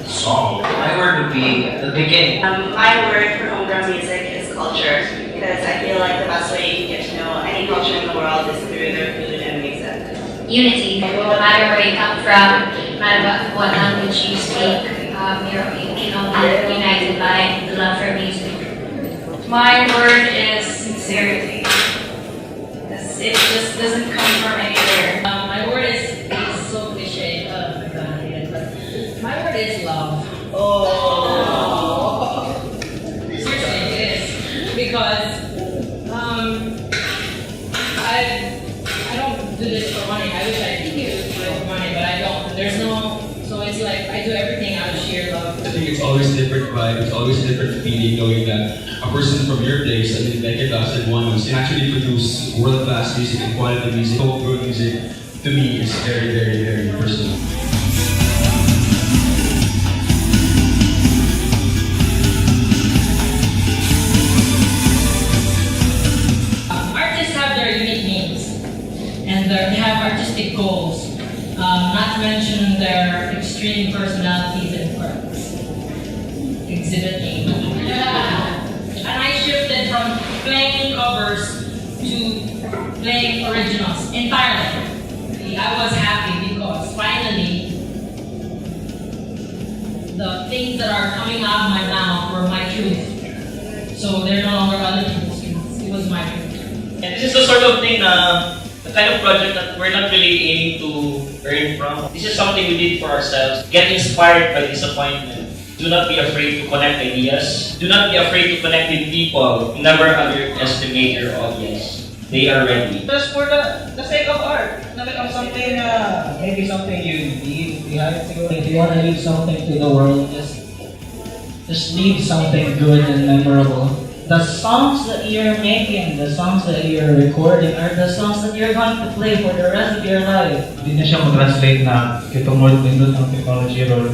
Song. My word would be the beginning. My word for homegrown music is culture, because I feel like the best way you can get to know any culture in the world is through their food and music. Unity. No matter where you come from, no matter what language you speak, you can all be united by the love for music. My word is sincerity. It just doesn't come from anywhere. My word is so cliche. Oh my god, but my word is love. Oh. Seriously, it is because I don't do this for money. I wish I did do it for money, but I don't. There's no. So it's like I do everything out of sheer love. I think it's always different vibe. It's always a different feeling knowing that a person from your place, I mean, like Jad Bantug, can actually produce world-class music and quality music. Homegrown music, to me, is very, very, very personal. Artists have their unique names, and they have artistic goals. Not to mention their extreme personalities and quirks. Exhibit A. And I shifted from playing covers to playing originals entirely. I was happy because finally the things that are coming out of my mouth were my truth. So they're no longer other people's truths. It was my truth. And this is the sort of thing, the kind of project that we're not really aiming to earn from. This is something we did for ourselves. Get inspired by disappointment. Do not be afraid to connect ideas. Do not be afraid to connect with people. Never underestimate your audience. They are ready. Just for the sake of art. Na become something, maybe something you need behind to go. If you want to leave something to the world, just leave something good and memorable. The songs that you're making, the songs that you're recording, are the songs that you're going to play for the rest of your life. Hindi na siya mag-translate na itong more nindot ng technology or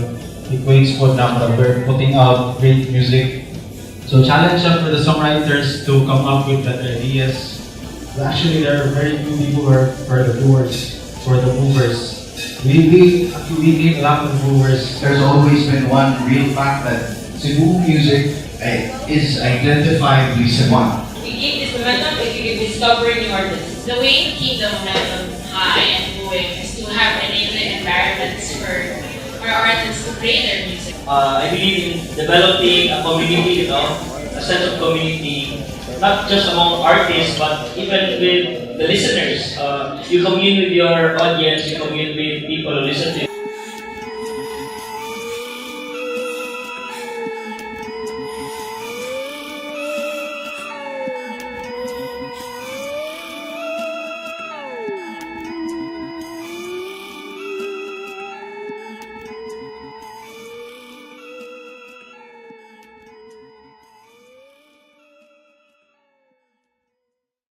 equates po na we're putting out great music. So challenge siya for the songwriters to come up with better ideas. Actually, there are very few people who are the doers, for the movers. We need a lot of movers. There's always been one real fact that Cebu music is identifiably Cebuano. We keep this momentum if you keep discovering new artists. The way to keep the momentum high and moving is to have enabling environments for artists to play their music. I believe in developing a community, a sense of community, not just among artists, but even with the listeners. You commune with your audience, you commune with people who listen to you.